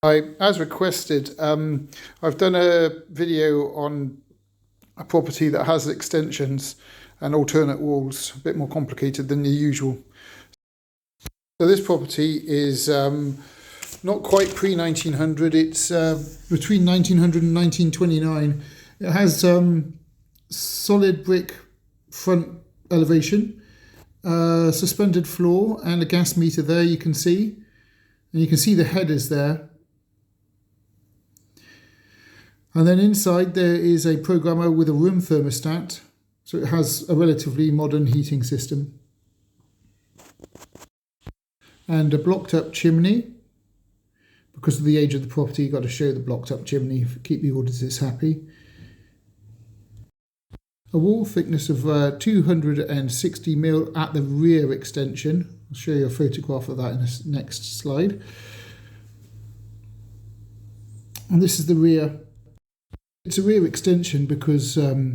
As requested, I've done a video on a property that has extensions and alternate walls, a bit more complicated than the usual. So this property is not quite pre-1900, it's between 1900 and 1929. It has solid brick front elevation, suspended floor and a gas meter there you can see. And you can see the headers there. And then inside there is a programmer with a room thermostat, so it has a relatively modern heating system. And a blocked up chimney. Because of the age of the property, you've got to show the blocked up chimney to keep the auditors happy. A wall thickness of 260 mm at the rear extension. I'll show you a photograph of that in the next slide. And this is the rear. It's a rear extension because the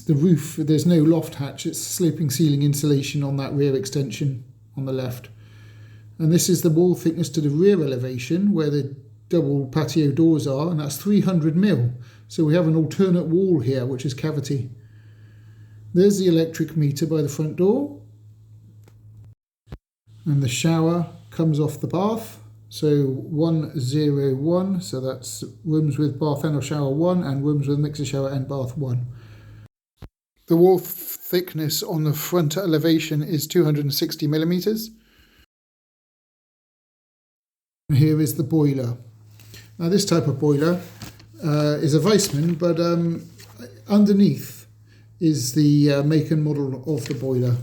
roof, there's no loft hatch, it's sloping ceiling insulation on that rear extension on the left. And this is the wall thickness to the rear elevation where the double patio doors are, and that's 300 mm. So we have an alternate wall here, which is cavity. There's the electric meter by the front door. And the shower comes off the bath. So 101, so that's rooms with bath and or shower 1 and rooms with mixer shower and bath 1. The wall thickness on the front elevation is 260 millimeters. And here is the boiler. Now this type of boiler is a Weissman, but underneath is the make and model of the boiler.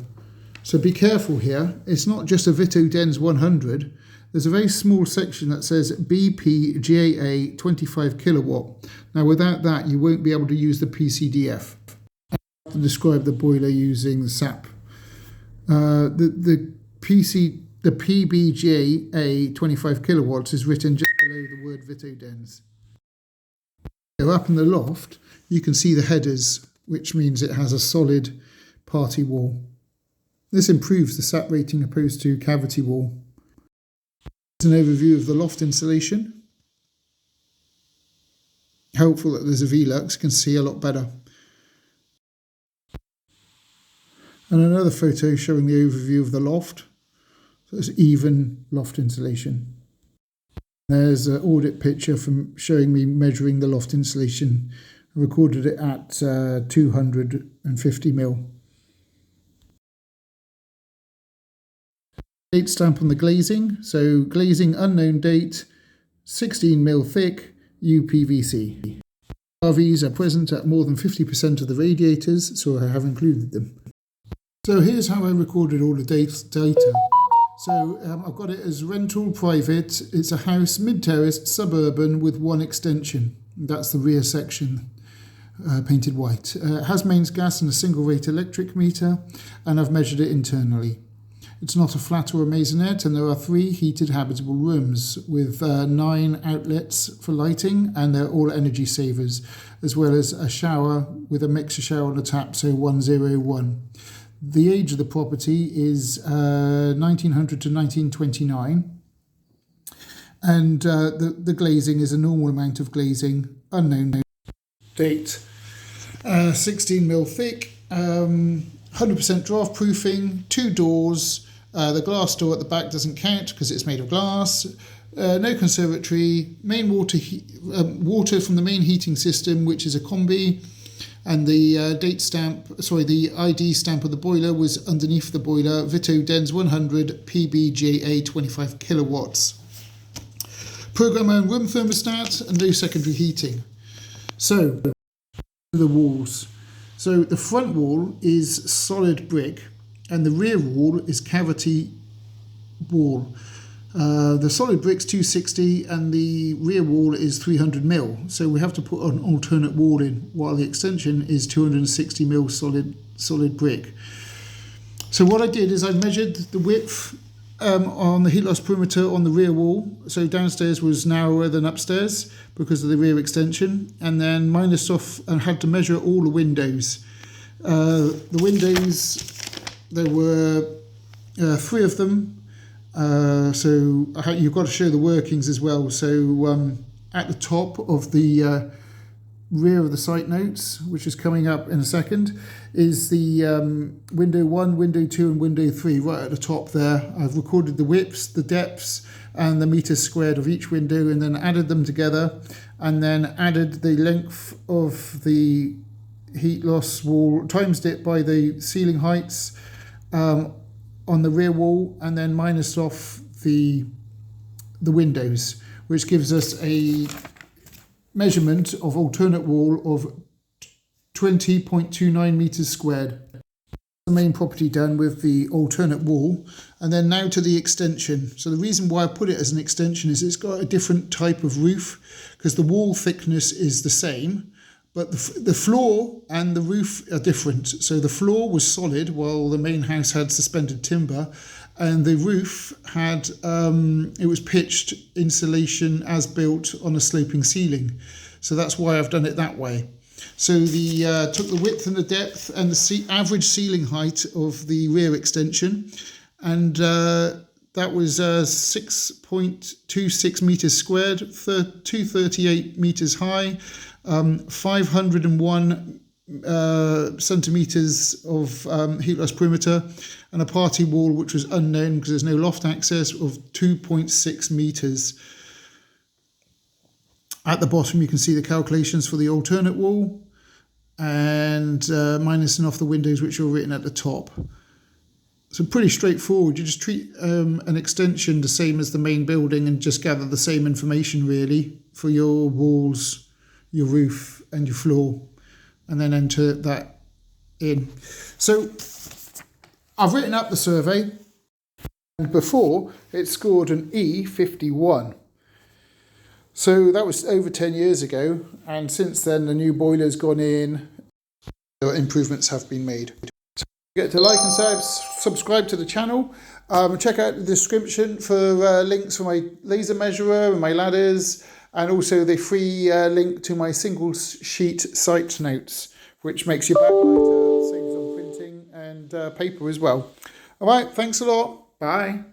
So be careful here, it's not just a Vitodens 100. There's a very small section that says BPGA 25 kilowatt. Now without that you won't be able to use the PCDF. I have to describe the boiler using the SAP. The PBGA 25 kilowatts is written just below the word Vitodens. So up in the loft you can see the headers, which means it has a solid party wall. This improves the SAP rating opposed to cavity wall. Here's an overview of the loft insulation. Helpful that there's a Velux, you can see a lot better. And another photo showing the overview of the loft. So it's even loft insulation. There's an audit picture from showing me measuring the loft insulation. I recorded it at 250 mm. Date stamp on the glazing, so glazing unknown date, 16 mm thick, UPVC. RVs are present at more than 50% of the radiators, so I have included them. So here's how I recorded all the data. So I've got it as rental private, it's a house mid-terraced suburban with one extension. That's the rear section, painted white. It has mains gas and a single rate electric meter, and I've measured it internally. It's not a flat or a maisonette, and there are 3 heated habitable rooms with 9 outlets for lighting, and they're all energy savers, as well as a shower with a mixer shower on the tap, so 101. The age of the property is 1900 to 1929, and the glazing is a normal amount of glazing, unknown date, 16 mm thick, 100% draft proofing, 2 doors. The glass door at the back doesn't count because it's made of glass. No conservatory. Main water from the main heating system, which is a combi, and the the ID stamp of the boiler was underneath the boiler. Vitodens 100 PBGA 25 kilowatts. Programmer and room thermostat and no secondary heating. So the walls. So the front wall is solid brick and the rear wall is cavity wall. The solid brick's 260 and the rear wall is 300 mm. So we have to put an alternate wall in while the extension is 260 mm solid brick. So what I did is I measured the width on the heat loss perimeter on the rear wall. So downstairs was narrower than upstairs because of the rear extension, and then minus off and had to measure all the windows. The windows, there were 3 of them, So you've got to show the workings as well. So at the top of the rear of the site notes, which is coming up in a second, is the window 1, window 2 and window 3 right at the top there. I've recorded the widths, the depths and the meters squared of each window, and then added them together, and then added the length of the heat loss wall, timesed it by the ceiling heights on the rear wall, and then minus off the windows, which gives us a measurement of alternate wall of 20.29 meters squared. The main property done with the alternate wall, and then now to the extension. So the reason why I put it as an extension is it's got a different type of roof, because the wall thickness is the same, but the floor and the roof are different. So the floor was solid while the main house had suspended timber, and the roof had it was pitched insulation as built on a sloping ceiling. So that's why I've done it that way. So the took the width and the depth and the average ceiling height of the rear extension, and that was 6.26 meters squared, 238 meters high, 501 centimeters of heat loss perimeter, and a party wall which was unknown because there's no loft access, of 2.6 meters. At the bottom you can see the calculations for the alternate wall, and minusing off the windows which are written at the top. So pretty straightforward. You just treat an extension the same as the main building and just gather the same information really for your walls, your roof and your floor, and then enter that in. So I've written up the survey, and before it scored an E51. So that was over 10 years ago, and since then the new boiler's gone in, improvements have been made. So don't forget to like and subscribe to the channel. Check out the description for links for my laser measurer and my ladders, and also the free link to my single sheet site notes, which makes your back lighter, saves on printing and paper as well. All right, thanks a lot. Bye.